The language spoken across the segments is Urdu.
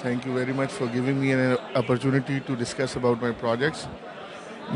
Thank you very much for giving me an opportunity to discuss about my projects.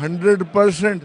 100%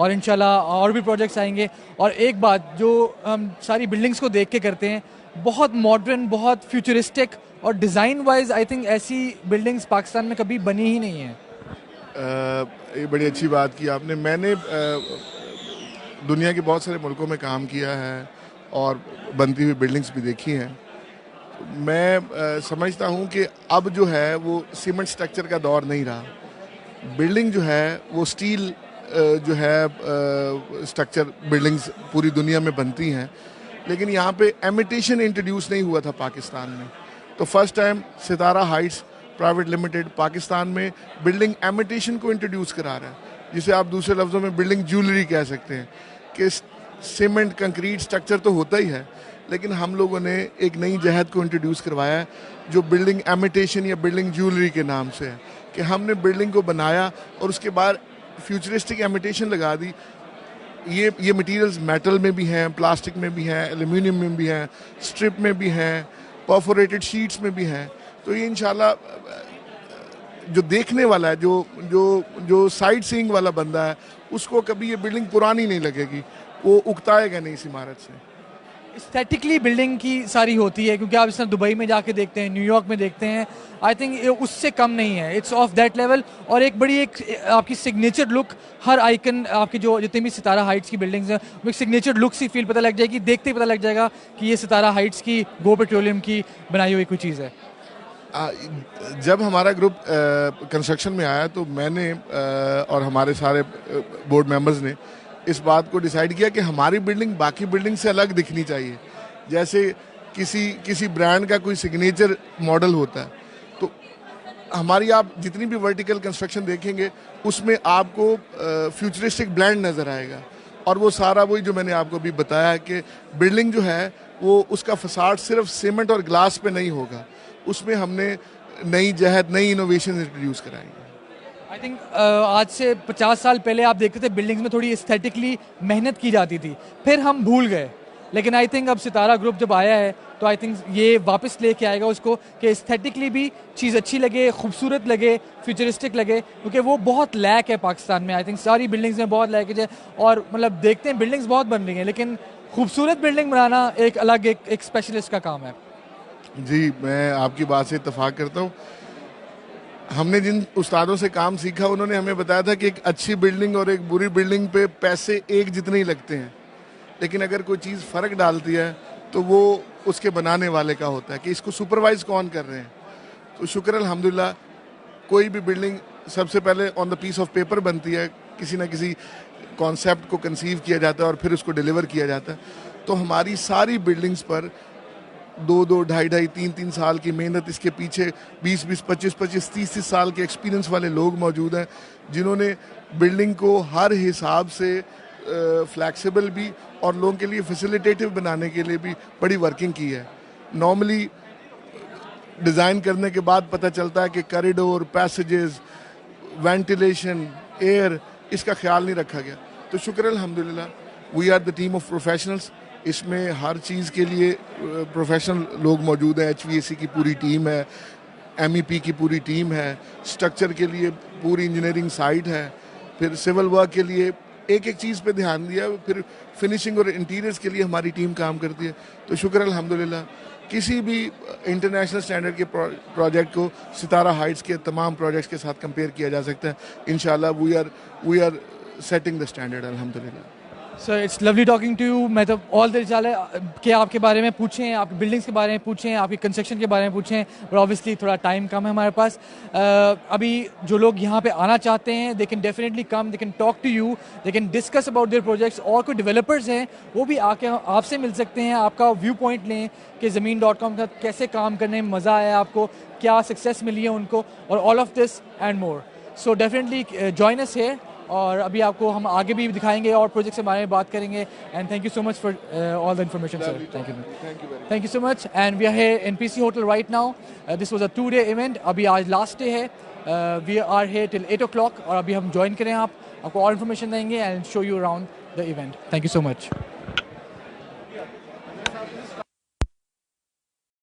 اور انشاءاللہ اور بھی پروجیکٹس آئیں گے. اور ایک بات جو ہم ساری بلڈنگس کو دیکھ کے کرتے ہیں, بہت ماڈرن, بہت فیوچرسٹک, اور ڈیزائن وائز آئی تھنک ایسی بلڈنگس پاکستان میں کبھی بنی ہی نہیں ہیں. یہ بڑی اچھی بات کی آپ نے. میں نے دنیا کے بہت سارے ملکوں میں کام کیا ہے اور بنتی ہوئی بلڈنگس بھی دیکھی ہیں. میں سمجھتا ہوں کہ اب جو ہے وہ سیمنٹ سٹرکچر کا دور نہیں رہا. بلڈنگ جو ہے وہ اسٹیل جو ہے سٹرکچر بلڈنگز پوری دنیا میں بنتی ہیں, لیکن یہاں پہ ایمیٹیشن انٹروڈیوس نہیں ہوا تھا پاکستان میں. تو فرسٹ ٹائم ستارہ ہائٹس پرائیویٹ لمیٹڈ پاکستان میں بلڈنگ ایمیٹیشن کو انٹروڈیوس کرا رہا ہے, جسے آپ دوسرے لفظوں میں بلڈنگ جیولری کہہ سکتے ہیں. کہ سیمنٹ کنکریٹ سٹرکچر تو ہوتا ہی ہے, لیکن ہم لوگوں نے ایک نئی جہت کو انٹروڈیوس کروایا ہے جو بلڈنگ ایمیٹیشن یا بلڈنگ جیولری کے نام سے ہے. کہ ہم نے بلڈنگ کو بنایا اور اس کے بعد فیوچرسٹک ایمیٹیشن لگا دی. یہ مٹیریلز میٹل میں بھی ہیں, پلاسٹک میں بھی ہیں, ایلومینیم میں بھی ہیں, اسٹرپ میں بھی ہیں, پرفوریٹڈ شیٹس میں بھی ہیں. تو یہ انشاءاللہ جو دیکھنے والا ہے, جو سائٹ سینگ والا بندہ ہے, اس کو کبھی یہ بلڈنگ پرانی نہیں لگے گی, وہ اکتائے گا نہیں اس عمارت سے. اسٹیٹکلی بلڈنگ کی ساری ہوتی ہے, کیونکہ آپ اس طرح دبئی میں جا کے دیکھتے ہیں, نیو یارک میں دیکھتے ہیں, آئی تھنک اس سے کم نہیں ہے. It's of that level. اور ایک بڑی ایک آپ کی سگنیچر لک, ہر آئیکن آپ کی جو جتنی بھی ستارہ ہائٹس کی بلڈنگز ہیں, وہ ایک سگنیچر لک سی فیل پتہ لگ جائے گی, دیکھتے ہی پتہ لگ جائے گا کہ یہ ستارہ ہائٹس کی گو پیٹرولیم کی بنائی ہوئی کوئی چیز ہے. جب ہمارا گروپ کنسٹرکشن میں آیا تو میں نے اور ہمارے سارے بورڈ ممبرز نے اس بات کو ڈیسائیڈ کیا کہ ہماری بلڈنگ باقی بلڈنگ سے الگ دکھنی چاہیے. جیسے کسی برانڈ کا کوئی سگنیچر ماڈل ہوتا ہے, تو ہماری آپ جتنی بھی ورٹیکل کنسٹرکشن دیکھیں گے اس میں آپ کو فیوچرسٹک بلینڈ نظر آئے گا. اور وہ سارا وہی جو میں نے آپ کو ابھی بتایا کہ بلڈنگ جو ہے وہ اس کا فساد صرف سیمنٹ اور گلاس پہ نہیں ہوگا, اس میں ہم نے نئی جہت, نئی انوویشن انٹروڈیوس کرائیں گے. آئی تھنک آج سے 50 سال پہلے آپ دیکھتے تھے بلڈنگز میں تھوڑی استھیٹکلی محنت کی جاتی تھی, پھر ہم بھول گئے. لیکن آئی تھنک اب ستارہ گروپ جب آیا ہے تو آئی تھنک یہ واپس لے کے آئے گا اس کو کہ استھیٹکلی بھی چیز اچھی لگے, خوبصورت لگے, فیوچرسٹک لگے, کیونکہ وہ بہت لیک ہے پاکستان میں. آئی تھنک ساری بلڈنگز میں بہت لیک ہے, اور مطلب دیکھتے ہیں بلڈنگز بہت بن رہی ہیں, لیکن خوبصورت بلڈنگ بنانا ایک الگ ایک اسپیشلسٹ کا کام ہے. جی, میں آپ کی بات سے اتفاق کرتا ہوں. ہم نے جن استادوں سے کام سیکھا انہوں نے ہمیں بتایا تھا کہ ایک اچھی بلڈنگ اور ایک بری بلڈنگ پہ پیسے ایک جتنے ہی لگتے ہیں, لیکن اگر کوئی چیز فرق ڈالتی ہے تو وہ اس کے بنانے والے کا ہوتا ہے کہ اس کو سپروائز کون کر رہے ہیں. تو شکر الحمدللہ کوئی بھی بلڈنگ سب سے پہلے آن دا پیس آف پیپر بنتی ہے, کسی نہ کسی کانسیپٹ کو کنسیو کیا جاتا ہے اور پھر اس کو ڈیلیور کیا جاتا ہے. تو ہماری ساری بلڈنگز پر 2-2, 2.5-2.5, 3-3 سال کی محنت, اس کے پیچھے 20-20, 25-25, 30-30 سال کے ایکسپیرینس والے لوگ موجود ہیں جنہوں نے بلڈنگ کو ہر حساب سے فلیکسیبل بھی اور لوگوں کے لیے فیسیلیٹیٹیو بنانے کے لیے بھی بڑی ورکنگ کی ہے. نارملی ڈیزائن کرنے کے بعد پتہ چلتا ہے کہ کریڈور, پیسیجز, وینٹیلیشن, ایئر, اس کا خیال نہیں رکھا گیا. تو شکر الحمدللہ we are the team of professionals. اس میں ہر چیز کے لیے پروفیشنل لوگ موجود ہیں. ایچ وی اے سی کی پوری ٹیم ہے, ایم ای پی کی پوری ٹیم ہے, اسٹرکچر کے لیے پوری انجینئرنگ سائٹ ہے, پھر سول ورک کے لیے ایک ایک چیز پہ دھیان دیا, پھر فنیشنگ اور انٹیریئرز کے لیے ہماری ٹیم کام کرتی ہے. تو شکر الحمدللہ کسی بھی انٹرنیشنل اسٹینڈرڈ کے پروجیکٹ کو ستارہ ہائٹس کے تمام پروجیکٹس کے ساتھ کمپیئر کیا جا سکتا ہے. انشاءاللہ we are setting the standard الحمدللہ. Sir it's lovely talking to you. میں تو آل دل چال ہے کہ آپ کے بارے میں پوچھیں, آپ کی بلڈنگس کے بارے میں پوچھیں, آپ کی کنسٹرکشن کے بارے میں پوچھیں, اور آبویسلی تھوڑا ٹائم کم ہے ہمارے پاس. ابھی جو لوگ یہاں پہ آنا چاہتے ہیں they can definitely come, they can talk to you, they can discuss about their projects. اور کوئی ڈیولپرز ہیں وہ بھی آ کے آپ سے مل سکتے ہیں, آپ کا ویو پوائنٹ لیں کہ زمین.com کا کیسے کام کرنے میں مزہ آیا آپ کو, کیا سکسیس ملی ہے ان کو, اور all of this and more. So definitely join us here. اور ابھی آپ کو ہم آگے بھی دکھائیں گے اور پروجیکٹ کے بارے میں بات کریں گے. And thank you so much for all the information sir. Thank you so much. And we are here in P C hotel right now. This was a 2-day event. ابھی آج لاسٹ ڈے ہے. وی آر ہیئر ٹل 8 o'clock, اور ابھی ہم جوائن کریں, آپ کو اور انفارمیشن دیں گے and show you around the event. Thank you so much.